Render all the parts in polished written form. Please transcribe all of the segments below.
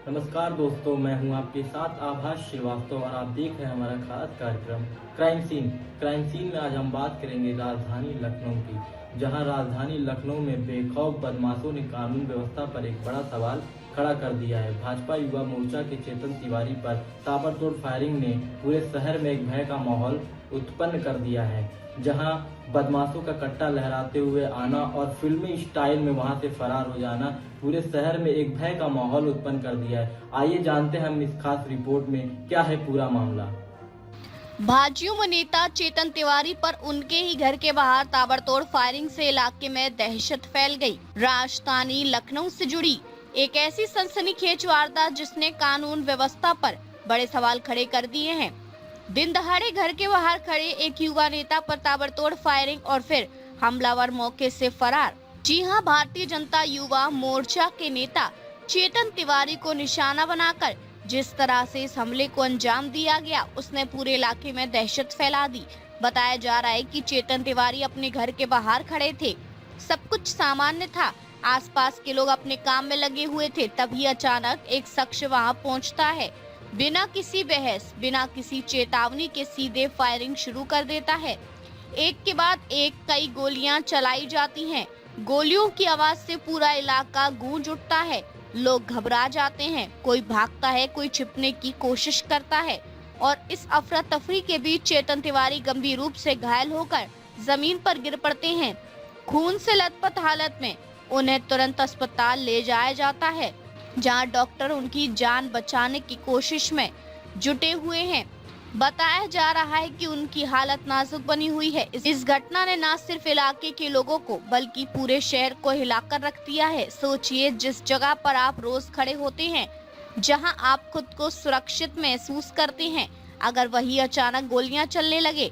नमस्कार दोस्तों, मैं हूं आपके साथ आभास श्रीवास्तव और आप देख रहे हैं हमारा खास कार्यक्रम क्राइम सीन। क्राइम सीन में आज हम बात करेंगे राजधानी लखनऊ की, जहां राजधानी लखनऊ में बेखौफ बदमाशों ने कानून व्यवस्था पर एक बड़ा सवाल खड़ा कर दिया है। भाजपा युवा मोर्चा के चेतन तिवारी पर ताबड़तोड़ फायरिंग ने पूरे शहर में एक भय का माहौल उत्पन्न कर दिया है, जहां बदमाशों का कट्टा लहराते हुए आना और फिल्मी स्टाइल में वहां से फरार हो जाना पूरे शहर में एक भय का माहौल उत्पन्न कर दिया है। आइए जानते हैं हम इस खास रिपोर्ट में क्या है पूरा मामला। भाजपा नेता चेतन तिवारी पर उनके ही घर के बाहर ताबड़तोड़ फायरिंग से इलाके में दहशत फैल गई। राजधानी लखनऊ से जुड़ी एक ऐसी सनसनीखेज वारदात जिसने कानून व्यवस्था पर बड़े सवाल खड़े कर दिए हैं। दिन दहाड़े घर के बाहर खड़े एक युवा नेता पर ताबड़तोड़ फायरिंग और फिर हमलावर मौके से फरार। जी हां, भारतीय जनता युवा मोर्चा के नेता चेतन तिवारी को निशाना बनाकर जिस तरह से इस हमले को अंजाम दिया गया, उसने पूरे इलाके में दहशत फैला दी। बताया जा रहा है कि चेतन तिवारी अपने घर के बाहर खड़े थे, सब कुछ सामान्य था, आसपास के लोग अपने काम में लगे हुए थे। तभी अचानक एक शख्स वहां पहुंचता है, बिना किसी बहस, बिना किसी चेतावनी के सीधे फायरिंग शुरू कर देता है। एक के बाद एक कई गोलियां चलाई जाती हैं। गोलियों की आवाज से पूरा इलाका गूंज उठता है। लोग घबरा जाते हैं, कोई भागता है, कोई छिपने की कोशिश करता है और इस अफरा तफरी के बीच चेतन तिवारी गंभीर रूप से घायल होकर जमीन पर गिर पड़ते हैं। खून से लथपथ हालत में उन्हें तुरंत अस्पताल ले जाया जाता है, जहां डॉक्टर उनकी जान बचाने की कोशिश में जुटे हुए हैं। बताया जा रहा है कि उनकी हालत नाजुक बनी हुई है। इस घटना ने न सिर्फ इलाके के लोगों को बल्कि पूरे शहर को हिलाकर रख दिया है। सोचिए, जिस जगह पर आप रोज खड़े होते हैं, जहां आप खुद को सुरक्षित महसूस करते हैं, अगर वही अचानक गोलियां चलने लगे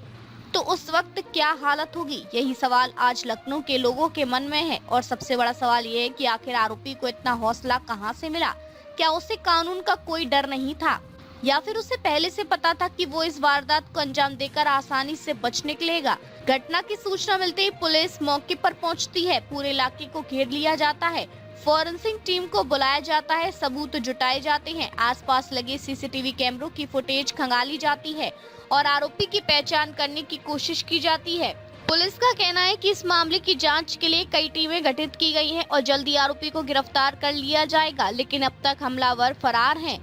तो उस वक्त क्या हालत होगी? यही सवाल आज लखनऊ के लोगों के मन में है। और सबसे बड़ा सवाल ये है कि आखिर आरोपी को इतना हौसला कहां से मिला? क्या उसे कानून का कोई डर नहीं था, या फिर उसे पहले से पता था कि वो इस वारदात को अंजाम देकर आसानी से बच निकलेगा? घटना की सूचना मिलते ही पुलिस मौके पर पहुंचती है, पूरे इलाके को घेर लिया जाता है, फॉरेंसिक टीम को बुलाया जाता है, सबूत जुटाए जाते हैं, आसपास लगे सीसीटीवी कैमरों की फुटेज खंगाली जाती है और आरोपी की पहचान करने की कोशिश की जाती है। पुलिस का कहना है कि इस मामले की जांच के लिए कई टीमें गठित की गई हैं और जल्दी आरोपी को गिरफ्तार कर लिया जाएगा, लेकिन अब तक हमलावर फरार हैं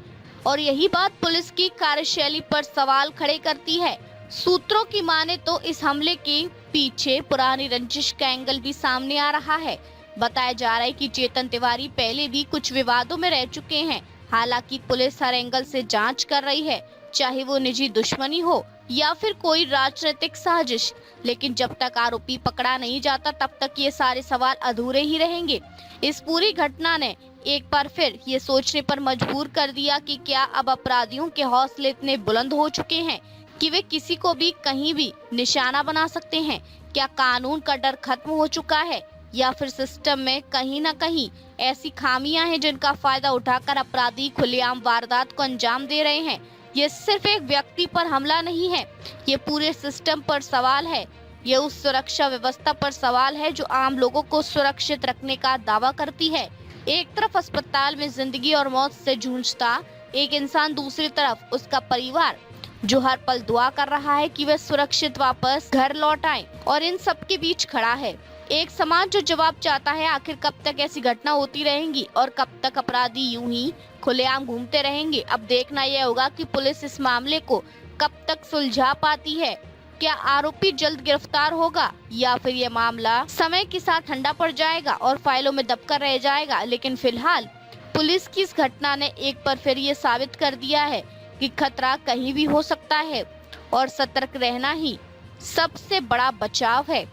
और यही बात पुलिस की कार्यशैली पर सवाल खड़े करती है। सूत्रों की माने तो इस हमले के पीछे पुरानी रंजिश का एंगल भी सामने आ रहा है। बताया जा रहा है कि चेतन तिवारी पहले भी कुछ विवादों में रह चुके हैं। हालांकि पुलिस हर एंगल से जांच कर रही है, चाहे वो निजी दुश्मनी हो या फिर कोई राजनीतिक साजिश, लेकिन जब तक आरोपी पकड़ा नहीं जाता तब तक ये सारे सवाल अधूरे ही रहेंगे। इस पूरी घटना ने एक बार फिर ये सोचने पर मजबूर कर दिया कि क्या अब अपराधियों के हौसले इतने बुलंद हो चुके हैं कि वे किसी को भी कहीं भी निशाना बना सकते हैं? क्या कानून का डर खत्म हो चुका है, या फिर सिस्टम में कहीं न कहीं ऐसी खामियां हैं जिनका फायदा उठाकर अपराधी खुलेआम वारदात को अंजाम दे रहे हैं? ये सिर्फ एक व्यक्ति पर हमला नहीं है, ये पूरे सिस्टम पर सवाल है। ये उस सुरक्षा व्यवस्था पर सवाल है जो आम लोगों को सुरक्षित रखने का दावा करती है। एक तरफ अस्पताल में जिंदगी और मौत से जूझता एक इंसान, दूसरी तरफ उसका परिवार जो हर पल दुआ कर रहा है कि वह सुरक्षित वापस घर लौट आए, और इन सब के बीच खड़ा है एक समाज जो जवाब चाहता है। आखिर कब तक ऐसी घटना होती रहेंगी और कब तक अपराधी यूं ही खुलेआम घूमते रहेंगे? अब देखना यह होगा कि पुलिस इस मामले को कब तक सुलझा पाती है। क्या आरोपी जल्द गिरफ्तार होगा या फिर यह मामला समय के साथ ठंडा पड़ जाएगा और फाइलों में दबकर रह जाएगा? लेकिन फिलहाल पुलिस की इस घटना ने एक बार फिर ये साबित कर दिया है कि खतरा कहीं भी हो सकता है और सतर्क रहना ही सबसे बड़ा बचाव है।